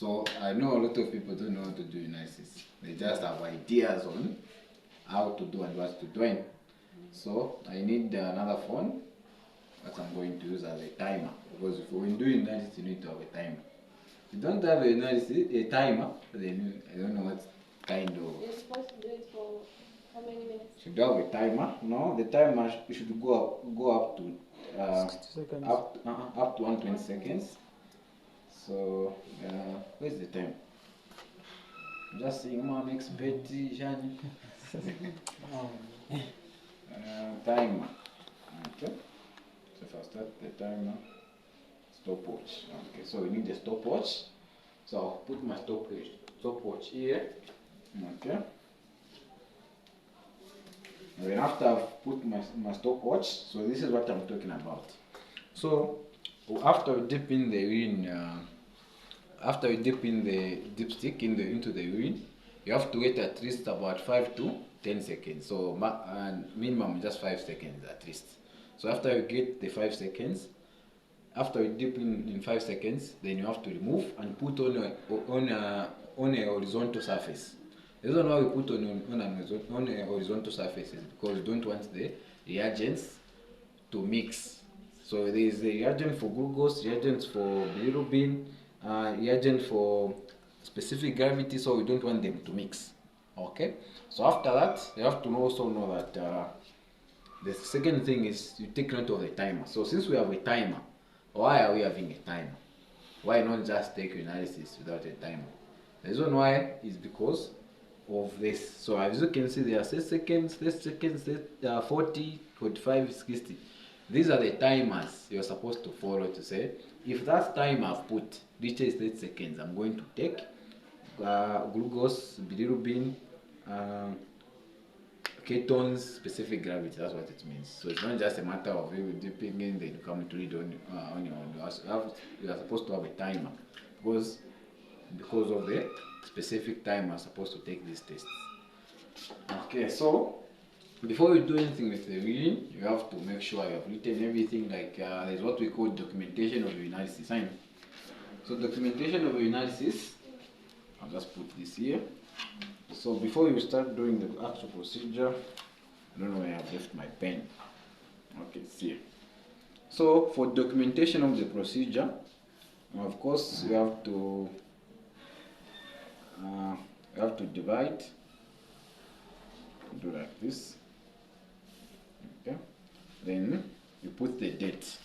So I know a lot of people don't know how to do urinalysis. They just have ideas on how to do and what to do. So I need another phone that I'm going to use as a timer, because if we do urinalysis, you need to have a timer. If you don't have a timer, then I don't know what kind of. You're supposed to do it for how many minutes? Should you have a timer? No, the timer should go up to 60 seconds. up to 120 seconds. So where's the time? Just saying, mom, expect Jani. Timer. Okay. So if I start the timer, stopwatch. Okay. So we need a stopwatch. So I'll put my stopwatch here. Okay. And then after I've put my stopwatch, so this is what I'm talking about. So after we dip in the urine, after you dip in the dipstick into the urine, you have to wait at least about 5 to 10 seconds. So minimum just 5 seconds at least. So after you get the 5 seconds, after you dip in 5 seconds, then you have to remove and put on a horizontal surface. The reason why we put on a horizontal surface is because we don't want the reagents to mix. So there is a reagent for glucose, reagents for bilirubin, reagent for specific gravity, so we don't want them to mix. Okay. So after that, you have to also know that the second thing is you take note of the timer. So since we have a timer, why are we having a timer? Why not just take urinalysis without a timer? The reason why is because of this. So as you can see, there are 6 seconds, 40, 45, 60. These are the timers you're supposed to follow to say, if that time I've put reaches 8 seconds, I'm going to take glucose, bilirubin, ketones, specific gravity. That's what it means. So it's not just a matter of you dipping in, then you come to read on your own. You are supposed to have a timer because of the specific time you're supposed to take these tests. Okay, so before you do anything with the reading, you have to make sure you have written everything. Like there's what we call documentation of urinalysis. So documentation of urinalysis, I'll just put this here. So before you start doing the actual procedure, I don't know where I've left my pen. Okay, it's here. So for documentation of the procedure, of course you have to divide. Do like this. Okay. Then you put the date.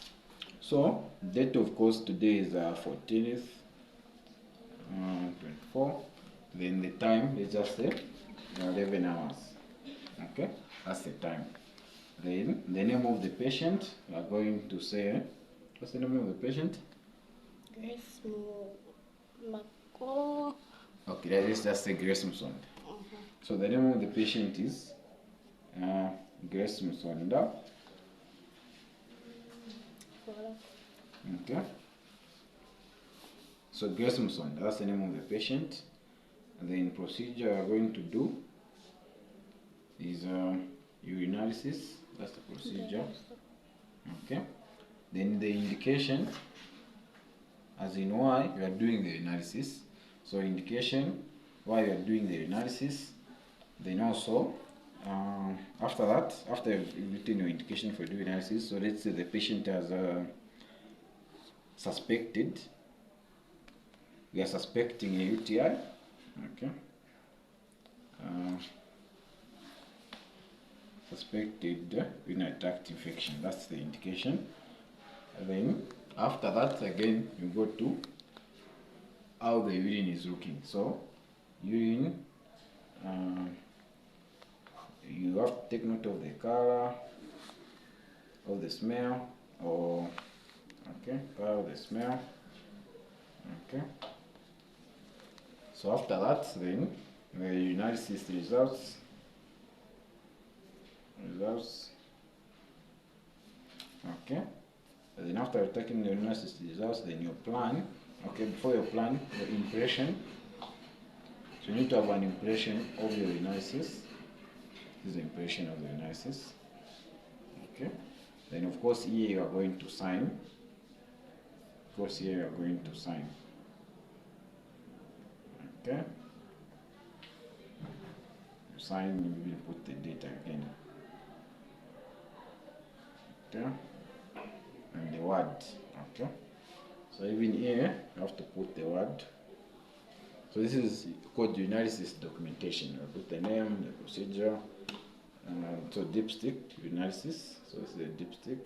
So date, of course, today is 14th, 24. Then the time, let's just say 11 hours. Okay, that's the time. Then the name of the patient, we are going to say, what's the name of the patient? Grace Mako. Okay, that is just say Grace Musonda. So the name of the patient is Grace Musonda. Okay. So Grace Musonda, that's the name of the patient. And then procedure we are going to do is urinalysis. That's the procedure. Okay. Then the indication, as in why you are doing the analysis. So indication why you are doing the analysis. Then also after that, after you've written your indication for doing analysis, so let's say the patient has suspected, we are suspecting a UTI. Okay. Suspected urinary tract infection. That's the indication. And then after that, again, you go to how the urine is looking. So urine, you have to take note of the color, of the smell, or okay, color of the smell. Okay. So after that, then the urinalysis results. Okay. And then after taking the urinalysis results, then your plan. Okay, before your plan, your impression. So you need to have an impression of your urinalysis. This is the impression of the urinalysis. Okay. Then of course here you are going to sign. Of course here you are going to sign. Okay. Sign, you will put the data again. Okay. And the word. Okay. So even here, you have to put the word. So this is called urinalysis documentation. I put the name, the procedure. So dipstick urinalysis. So this is a dipstick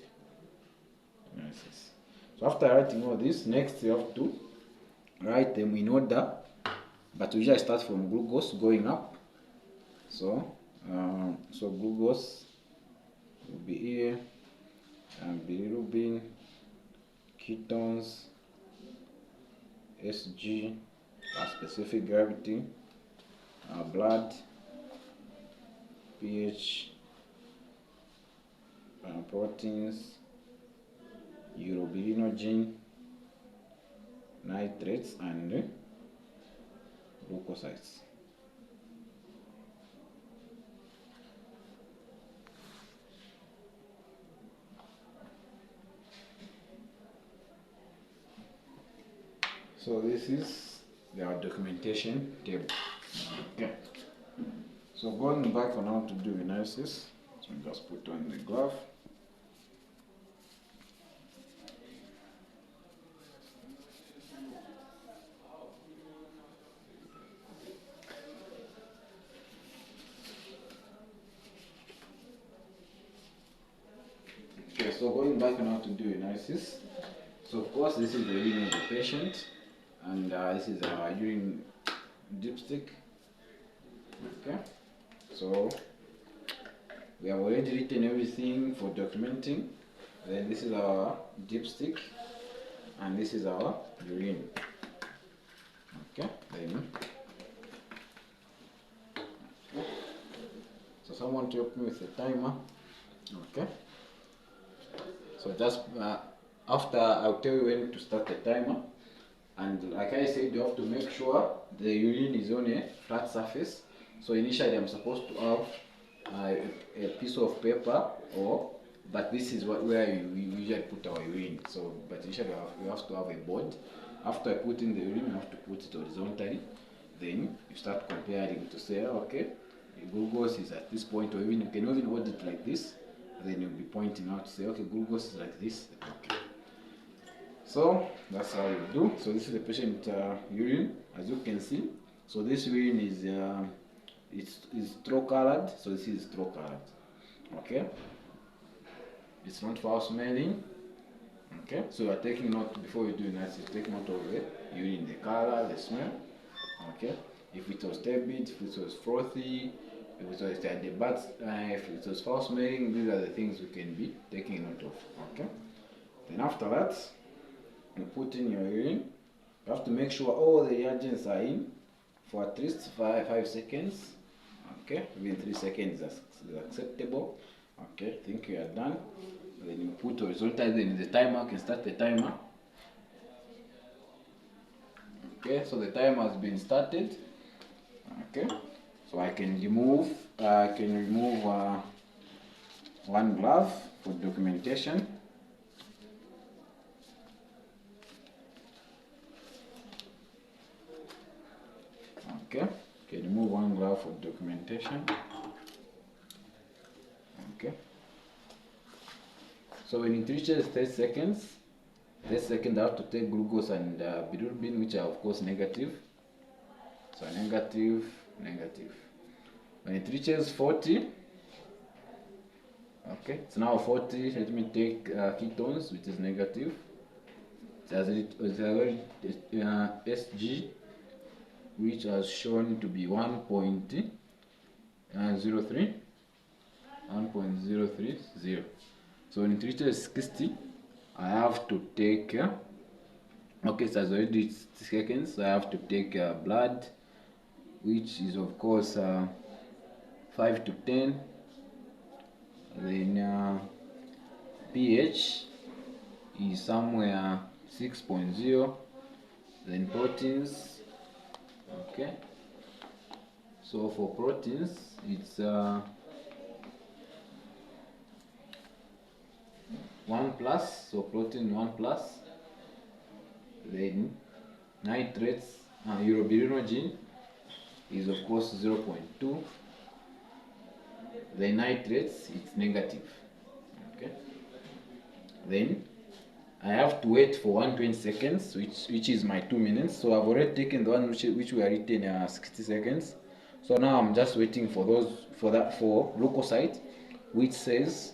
urinalysis. So after writing all this, next you have to write them in order, but we just start from glucose going up. So glucose will be here, and bilirubin, ketones, SG, specific gravity, blood, pH, proteins, urobilinogen, nitrates, and glucosides. So this is our documentation table. Okay. So going back on how to do analysis, so we just put on the glove. Okay, so going back on how to do analysis. So of course this is the urine of the patient, and this is our urine dipstick. Okay, so we have already written everything for documenting. Then this is our dipstick, and this is our urine. Okay, then so someone to help me with the timer. Okay, so just after I'll tell you when to start the timer. And like I said, you have to make sure the urine is on a flat surface. So initially I'm supposed to have a piece of paper, but this is where we usually put our urine. So, but initially you have to have a board. After I put in the urine, you have to put it horizontally. Then you start comparing to say, okay, glucose is at this point, or even you can even hold it like this. Then you'll be pointing out to say, okay, glucose is like this. Okay. So that's how you do. So this is the patient urine, as you can see. So this urine is it's straw colored. So this is straw colored. Okay. It's not foul smelling. Okay. So you are taking note before you do analysis. Take note of the urine, the color, the smell. Okay. If it was turbid, if it was frothy, if it was the bad, if it was foul smelling, these are the things we can be taking note of. Okay. Then after that, you put in your urine. You have to make sure all the reagents are in for at least 5 seconds. Okay, even 3 seconds is acceptable. Okay, think you are done. Then you put horizontally, then the timer can start the timer. Okay, so the timer has been started. Okay, so I can remove one glove for documentation. Okay, can remove one glove for documentation. Okay. So when it reaches 30 seconds, I have to take glucose and bilirubin, which are of course negative. So negative, negative. When it reaches 40, okay, it's now 40. Let me take ketones, which is negative. It has SG, which has shown to be 1.03, 1.030. So when it reaches 60, I have to take, okay, so it's already 60 seconds, so I have to take blood, which is of course 5 to 10. Then pH is somewhere 6.0. Then proteins, okay, so for proteins it's 1 plus, so protein 1 plus. Then nitrates, urobilinogen is of course 0.2. The nitrates, it's negative. Okay. Then I have to wait for 120 seconds, which is my 2 minutes. So I've already taken the one which we are written 60 seconds. So now I'm just waiting for for leukocyte, which says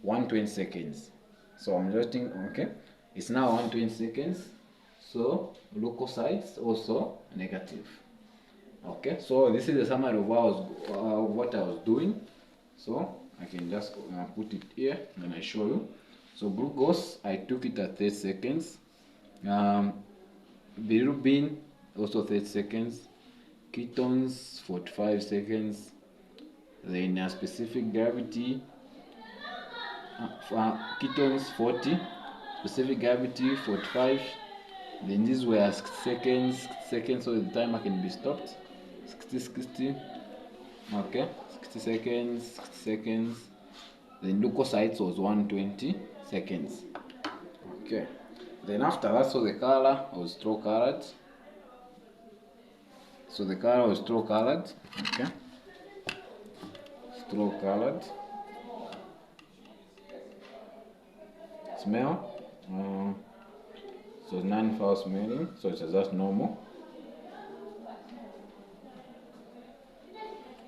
120 seconds. So I'm just waiting. Okay, it's now 120 seconds. So leukocytes also negative. Okay, so this is a summary of what I was doing. So I can just put it here and I show you. So glucose, I took it at 30 seconds. Bilirubin, also 30 seconds. Ketones, 45 seconds. Then specific gravity, ketones 40, specific gravity 45. Then these were 60 seconds, so the timer can be stopped. 60. Okay, 60 seconds. Then leukocytes was 120 seconds. Okay, then after that, so the color was straw colored. So the color was straw colored. Okay, straw colored. Smell, so non-foul smelling, so it's just normal.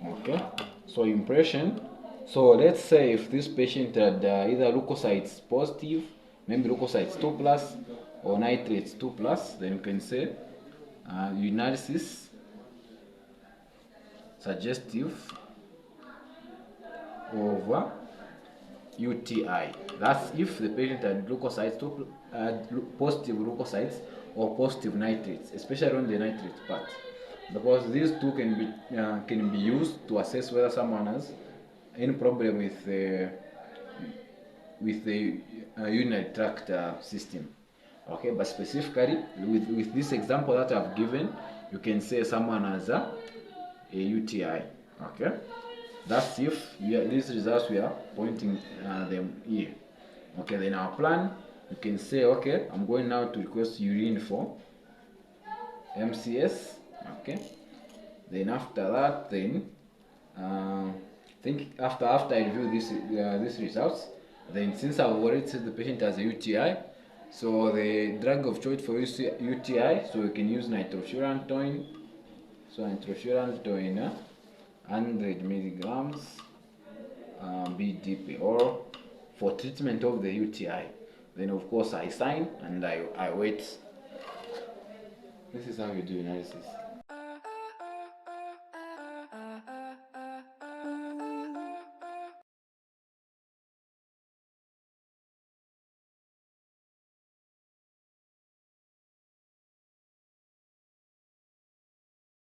Okay, so impression. So let's say if this patient had either leukocytes positive, maybe leukocytes 2 plus, or nitrates 2 plus, then you can say urinalysis suggestive of UTI. That's if the patient had leukocytes positive leukocytes or positive nitrates, especially on the nitrate part, because these two can be used to assess whether someone has any problem with the urinary tract system. Okay, but specifically with this example that I've given, you can say someone has a UTI. Okay, that's if these results we are pointing them here. Okay, then our plan, you can say, okay, I'm going now to request urine for MCS. Okay, then after that, then think after I review these results, then since I've already said the patient has a UTI, so the drug of choice for UTI, so we can use nitrofurantoin. So nitrofurantoin, 100 milligrams BDP, or for treatment of the UTI. Then of course I sign and I wait. This is how you do analysis.